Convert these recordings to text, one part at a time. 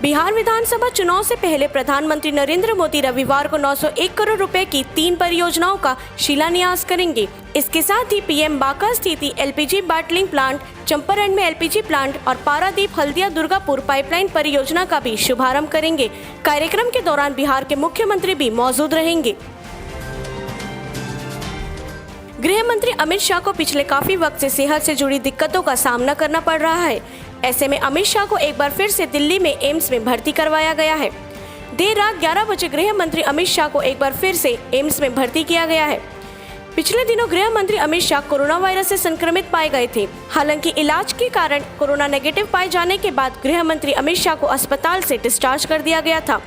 बिहार विधानसभा चुनाव से पहले प्रधानमंत्री नरेंद्र मोदी रविवार को 901 करोड़ रुपए की 3 परियोजनाओं का शिलान्यास करेंगे। इसके साथ ही पीएम बांका स्थित एलपीजी बॉटलिंग प्लांट, चंपारण में एलपीजी प्लांट और पारादीप हल्दिया दुर्गापुर पाइपलाइन परियोजना का भी शुभारंभ करेंगे। कार्यक्रम के दौरान बिहार के मुख्यमंत्री भी मौजूद रहेंगे। गृह मंत्री अमित शाह को पिछले काफी वक्त से सेहत से जुड़ी दिक्कतों का सामना करना पड़ रहा है। ऐसे में अमित शाह को एक बार फिर से दिल्ली में एम्स में भर्ती करवाया गया है। देर रात 11 बजे गृह मंत्री अमित शाह को एक बार फिर से एम्स में भर्ती किया गया है। पिछले दिनों गृह मंत्री अमित शाह कोरोना वायरस से संक्रमित पाए गए थे। हालांकि इलाज के कारण कोरोना नेगेटिव पाए जाने के बाद गृह मंत्री अमित शाह को अस्पताल से डिस्चार्ज कर दिया गया था।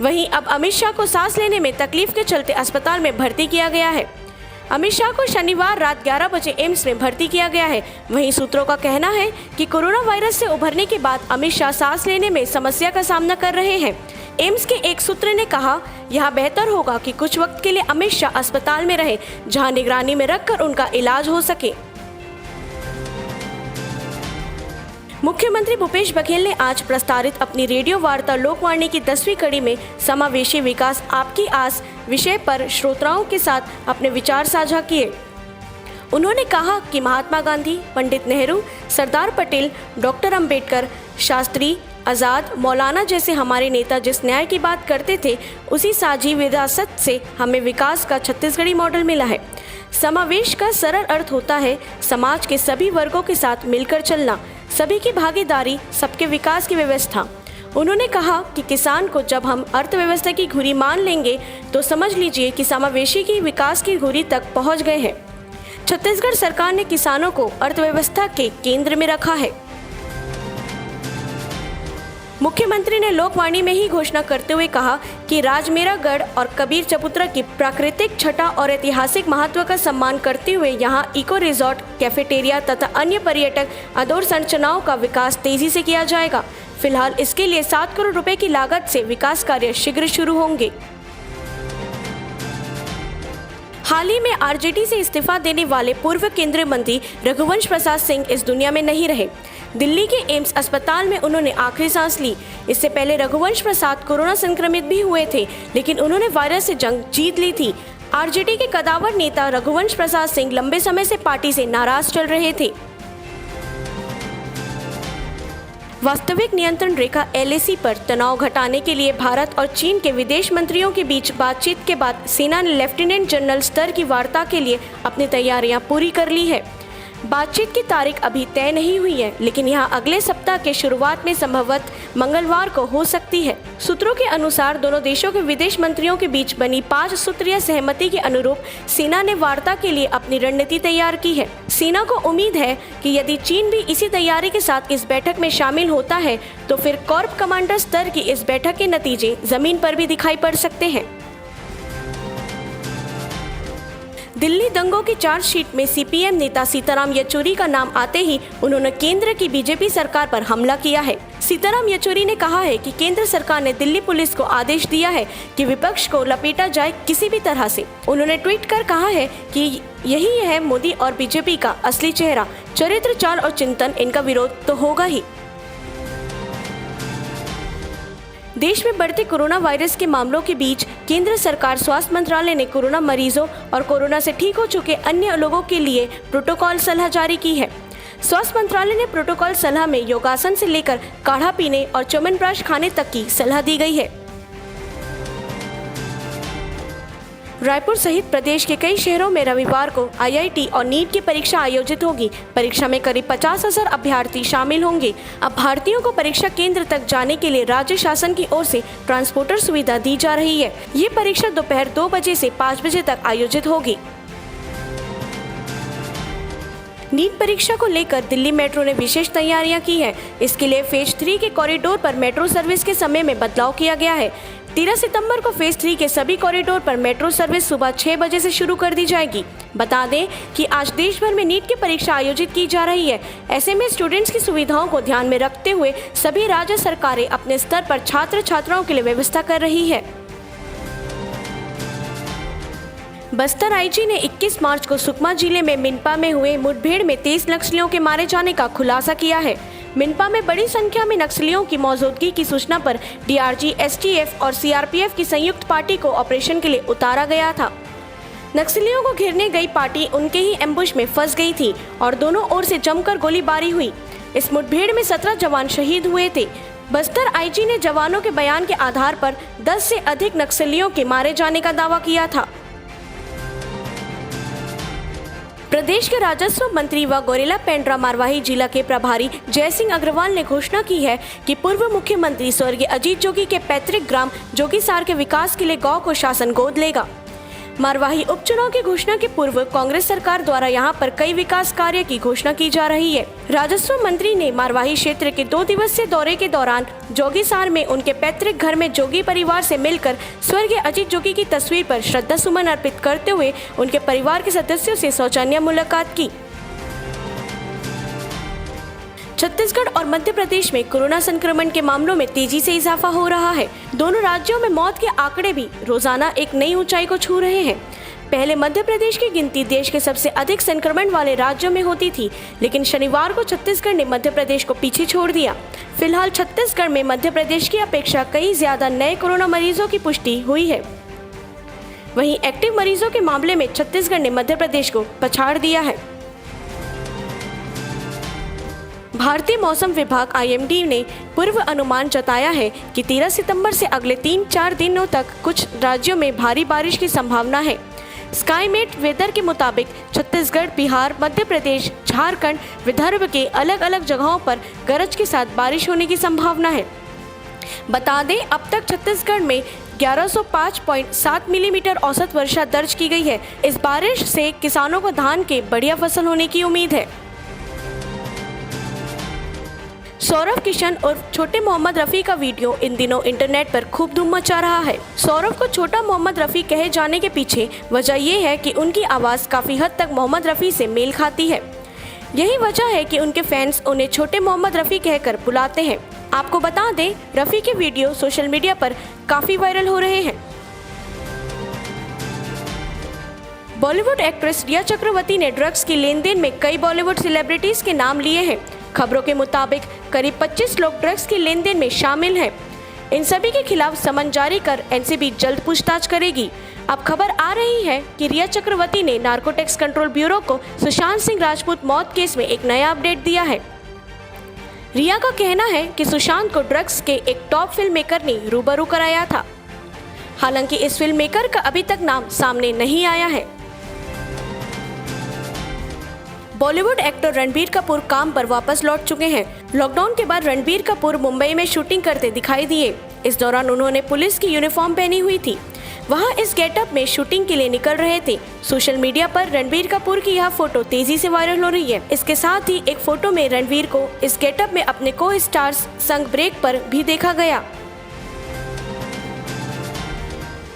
वहीं अब अमित शाह को सांस लेने में तकलीफ के चलते अस्पताल में भर्ती किया गया है। अमित शाह को शनिवार रात 11 बजे एम्स में भर्ती किया गया है। वहीं सूत्रों का कहना है कि कोरोना वायरस से उभरने के बाद अमित शाह सांस लेने में समस्या का सामना कर रहे हैं। एम्स के एक सूत्र ने कहा, यह बेहतर होगा कि कुछ वक्त के लिए अमित शाह अस्पताल में रहे, जहां निगरानी में रखकर उनका इलाज हो सके। मुख्यमंत्री भूपेश बघेल ने आज प्रसारित अपनी रेडियो वार्ता लोकवाणी की 10वीं कड़ी में समावेशी विकास आपकी आस विषय पर श्रोताओं के साथ अपने विचार साझा किए। उन्होंने कहा कि महात्मा गांधी, पंडित नेहरू, सरदार पटेल, डॉक्टर अंबेडकर, शास्त्री, आज़ाद, मौलाना जैसे हमारे नेता जिस न्याय की बात करते थे, उसी साझी विरासत से हमें विकास का छत्तीसगढ़ी मॉडल मिला है। समावेश का सरल अर्थ होता है समाज के सभी वर्गों के साथ मिलकर चलना, सभी की भागीदारी, सबके विकास की व्यवस्था। उन्होंने कहा कि किसान को जब हम अर्थव्यवस्था की धुरी मान लेंगे तो समझ लीजिए कि समावेशी की विकास की धुरी तक पहुंच गए हैं। छत्तीसगढ़ सरकार ने किसानों को अर्थव्यवस्था के केंद्र में रखा है। मुख्यमंत्री ने लोकवाणी में ही घोषणा करते हुए कहा कि राजमेरागढ़ और कबीर चबूतरा की प्राकृतिक छटा और ऐतिहासिक महत्व का सम्मान करते हुए यहां इको रिजॉर्ट, कैफेटेरिया तथा अन्य पर्यटक अधोसंरचनाओं का विकास तेजी से किया जाएगा। फिलहाल इसके लिए 7 करोड़ रुपए की लागत से विकास कार्य शीघ्र शुरू होंगे। हाल ही में आरजेडी से इस्तीफा देने वाले पूर्व केंद्रीय मंत्री रघुवंश प्रसाद सिंह इस दुनिया में नहीं रहे। दिल्ली के एम्स अस्पताल में उन्होंने आखिरी सांस ली। इससे पहले रघुवंश प्रसाद कोरोना संक्रमित भी हुए थे, लेकिन उन्होंने वायरस से जंग जीत ली थी। आरजेडी के कद्दावर नेता रघुवंश प्रसाद सिंह लंबे समय से पार्टी से नाराज चल रहे थे। वास्तविक नियंत्रण रेखा एलएसी पर तनाव घटाने के लिए भारत और चीन के विदेश मंत्रियों के बीच बातचीत के बाद सेना ने लेफ्टिनेंट जनरल स्तर की वार्ता के लिए अपनी तैयारियां पूरी कर ली है। बातचीत की तारीख अभी तय नहीं हुई है, लेकिन यहां अगले सप्ताह के शुरुआत में संभवतः मंगलवार को हो सकती है। सूत्रों के अनुसार दोनों देशों के विदेश मंत्रियों के बीच बनी 5 सूत्रीय सहमति के अनुरूप सेना ने वार्ता के लिए अपनी रणनीति तैयार की है। सेना को उम्मीद है कि यदि चीन भी इसी तैयारी के साथ इस बैठक में शामिल होता है तो फिर कॉर्प कमांडर स्तर की इस बैठक के नतीजे जमीन पर भी दिखाई पड़ सकते हैं। दिल्ली दंगों की चार्जशीट में सीपीएम नेता सीताराम येचुरी का नाम आते ही उन्होंने केंद्र की बीजेपी सरकार पर हमला किया है। सीताराम येचुरी ने कहा है कि केंद्र सरकार ने दिल्ली पुलिस को आदेश दिया है कि विपक्ष को लपेटा जाए किसी भी तरह से। उन्होंने ट्वीट कर कहा है कि यही है मोदी और बीजेपी का असली चेहरा, चरित्र, चाल और चिंतन, इनका विरोध तो होगा ही। देश में बढ़ते कोरोना वायरस के मामलों के बीच केंद्र सरकार स्वास्थ्य मंत्रालय ने कोरोना मरीजों और कोरोना से ठीक हो चुके अन्य लोगों के लिए प्रोटोकॉल सलाह जारी की है। स्वास्थ्य मंत्रालय ने प्रोटोकॉल सलाह में योगासन से लेकर काढ़ा पीने और च्यवनप्राश खाने तक की सलाह दी गई है। रायपुर सहित प्रदेश के कई शहरों में रविवार को आईआईटी और नीट की परीक्षा आयोजित होगी। परीक्षा में करीब 50,000 अभ्यर्थी शामिल होंगे। अभ्यर्थियों को परीक्षा केंद्र तक जाने के लिए राज्य शासन की ओर से ट्रांसपोर्टर सुविधा दी जा रही है। ये परीक्षा दोपहर 2 बजे से 5 बजे तक आयोजित होगी। नीट परीक्षा को लेकर दिल्ली मेट्रो ने विशेष तैयारियां की है। इसके लिए फेज 3 के कॉरिडोर पर मेट्रो सर्विस के समय में बदलाव किया गया है। 13 सितंबर को फेज 3 के सभी कॉरिडोर पर मेट्रो सर्विस सुबह 6 बजे से शुरू कर दी जाएगी। बता दें कि आज देश भर में नीट की परीक्षा आयोजित की जा रही है। ऐसे में स्टूडेंट्स की सुविधाओं को ध्यान में रखते हुए सभी राज्य सरकारें अपने स्तर पर छात्र छात्राओं के लिए व्यवस्था कर रही है। बस्तर आईजी ने 21 मार्च को सुकमा जिले में मिनपा में हुए मुठभेड़ में 23 नक्सलियों के मारे जाने का खुलासा किया है। मिनपा में बड़ी संख्या में नक्सलियों की मौजूदगी की सूचना पर डीआरजी, एसटीएफ और सीआरपीएफ की संयुक्त पार्टी को ऑपरेशन के लिए उतारा गया था। नक्सलियों को घेरने गई पार्टी उनके ही एम्बुश में फंस गई थी और दोनों ओर से जमकर गोलीबारी हुई। इस मुठभेड़ में 17 जवान शहीद हुए थे। बस्तर आईजी ने जवानों के बयान के आधार पर 10 से अधिक नक्सलियों के मारे जाने का दावा किया था। प्रदेश के राजस्व मंत्री व गोरेला पेंड्रा मारवाही जिला के प्रभारी जय सिंह अग्रवाल ने घोषणा की है कि पूर्व मुख्यमंत्री स्वर्गीय अजीत जोगी के पैतृक ग्राम जोगीसार के विकास के लिए गांव को शासन गोद लेगा। मारवाही उपचुनाव की घोषणा के पूर्व कांग्रेस सरकार द्वारा यहां पर कई विकास कार्य की घोषणा की जा रही है। राजस्व मंत्री ने मारवाही क्षेत्र के 2 दिवसीय दौरे के दौरान जोगीसार में उनके पैतृक घर में जोगी परिवार से मिलकर स्वर्गीय अजीत जोगी की तस्वीर पर श्रद्धा सुमन अर्पित करते हुए उनके परिवार के सदस्यों से सौजन्य मुलाकात की। छत्तीसगढ़ और मध्य प्रदेश में कोरोना संक्रमण के मामलों में तेजी से इजाफा हो रहा है। दोनों राज्यों में मौत के आंकड़े भी रोजाना एक नई ऊंचाई को छू रहे हैं। पहले मध्य प्रदेश की गिनती देश के सबसे अधिक संक्रमण वाले राज्यों में होती थी, लेकिन शनिवार को छत्तीसगढ़ ने मध्य प्रदेश को पीछे छोड़ दिया। फिलहाल छत्तीसगढ़ में मध्य प्रदेश की अपेक्षा कई ज्यादा नए कोरोना मरीजों की पुष्टि हुई है। वहीं एक्टिव मरीजों के मामले में छत्तीसगढ़ ने मध्य प्रदेश को पछाड़ दिया है। भारतीय मौसम विभाग IMD ने पूर्व अनुमान जताया है कि 13 सितंबर से अगले 3-4 दिनों तक कुछ राज्यों में भारी बारिश की संभावना है। स्काईमेट वेदर के मुताबिक छत्तीसगढ़, बिहार, मध्य प्रदेश, झारखंड, विदर्भ के अलग अलग जगहों पर गरज के साथ बारिश होने की संभावना है। बता दें, अब तक छत्तीसगढ़ में 1105.7 मिलीमीटर औसत वर्षा दर्ज की गई है। इस बारिश से किसानों को धान के बढ़िया फसल होने की उम्मीद है। सौरव किशन और छोटे मोहम्मद रफी का वीडियो इन दिनों इंटरनेट पर खूब धूम मचा रहा है। सौरव को छोटा मोहम्मद रफी कहे जाने के पीछे वजह ये है कि उनकी आवाज़ काफ़ी हद तक मोहम्मद रफी से मेल खाती है। यही वजह है कि उनके फैंस उन्हें छोटे मोहम्मद रफी कहकर बुलाते हैं। आपको बता दें, रफी के वीडियो सोशल मीडिया पर काफ़ी वायरल हो रहे हैं। बॉलीवुड एक्ट्रेस रिया चक्रवर्ती ने ड्रग्स की लेन देन में कई बॉलीवुड सेलिब्रिटीज के नाम लिए हैं। खबरों के मुताबिक करीब 25 लोग ड्रग्स की लेन देन में शामिल हैं। इन सभी के खिलाफ समन जारी कर एनसीबी जल्द पूछताछ करेगी। अब खबर आ रही है कि रिया चक्रवर्ती ने नार्कोटिक्स कंट्रोल ब्यूरो को सुशांत सिंह राजपूत मौत केस में एक नया अपडेट दिया है। रिया का कहना है कि सुशांत को ड्रग्स के एक टॉप फिल्म मेकर ने रूबरू कराया था। हालांकि इस फिल्म मेकर का अभी तक नाम सामने नहीं आया है। बॉलीवुड एक्टर रणबीर कपूर काम पर वापस लौट चुके हैं। लॉकडाउन के बाद रणबीर कपूर मुंबई में शूटिंग करते दिखाई दिए। इस दौरान उन्होंने पुलिस की यूनिफॉर्म पहनी हुई थी। वहां इस गेटअप में शूटिंग के लिए निकल रहे थे। सोशल मीडिया पर रणबीर कपूर की यह फोटो तेजी से वायरल हो रही है। इसके साथ ही एक फोटो में रणबीर को इस गेटअप में अपने को स्टार्स संग ब्रेक पर भी देखा गया।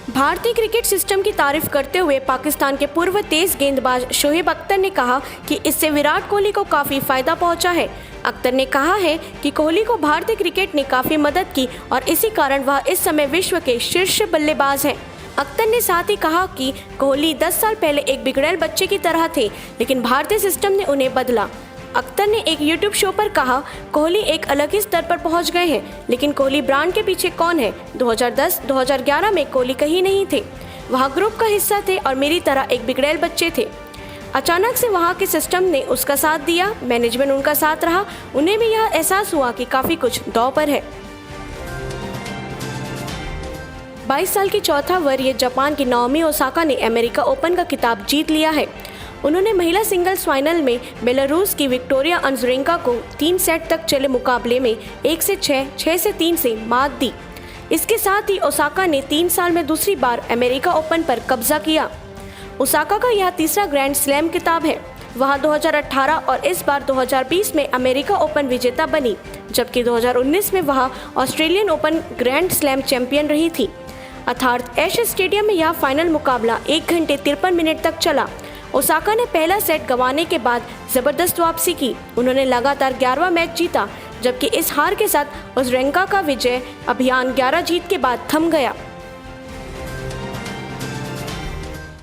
भारतीय क्रिकेट सिस्टम की तारीफ करते हुए पाकिस्तान के पूर्व तेज गेंदबाज शोएब अख्तर ने कहा कि इससे विराट कोहली को काफी फायदा पहुंचा है। अख्तर ने कहा है कि कोहली को भारतीय क्रिकेट ने काफी मदद की और इसी कारण वह इस समय विश्व के शीर्ष बल्लेबाज हैं। अख्तर ने साथ ही कहा कि कोहली 10 साल पहले एक बिगड़ैल बच्चे की तरह थे, लेकिन भारतीय सिस्टम ने उन्हें बदला। अख्तर ने एक यूट्यूब शो पर कहा, कोहली एक अलग ही स्तर पर पहुंच गए हैं, लेकिन कोहली ब्रांड के पीछे कौन है? 2010-2011 में कोहली कहीं नहीं थे। वह ग्रुप का हिस्सा थे और मेरी तरह एक बिगड़ैल बच्चे थे। अचानक से वहां के सिस्टम ने उसका साथ दिया, मैनेजमेंट उनका साथ रहा। उन्हें भी यह एहसास हुआ कि काफी कुछ दांव पर है। 22 साल की चौथा वर्षीय जापान की नाओमी ओसाका ने अमेरिका ओपन का खिताब जीत लिया है। उन्होंने महिला सिंगल्स फाइनल में बेलारूस की विक्टोरिया अज़रेंका को 3 सेट तक चले मुकाबले में 1-6, 6-3 से मात दी। इसके साथ ही ओसाका ने 3 साल में दूसरी बार अमेरिका ओपन पर कब्जा किया। ओसाका का यह तीसरा ग्रैंड स्लैम खिताब है। वह 2018 और इस बार 2020 में अमेरिका ओपन विजेता बनी, जबकि 2019 में वह Australian open grand slam champion रही थी। अर्थात ऐश स्टेडियम में यह फाइनल मुकाबला 1 घंटे 53 मिनट तक चला। ओसाका ने पहला सेट गंवाने के बाद जबरदस्त वापसी की। उन्होंने लगातार 11वां मैच जीता, जबकि इस हार के साथ अज़रेंका का विजय अभियान 11 जीत के बाद थम गया।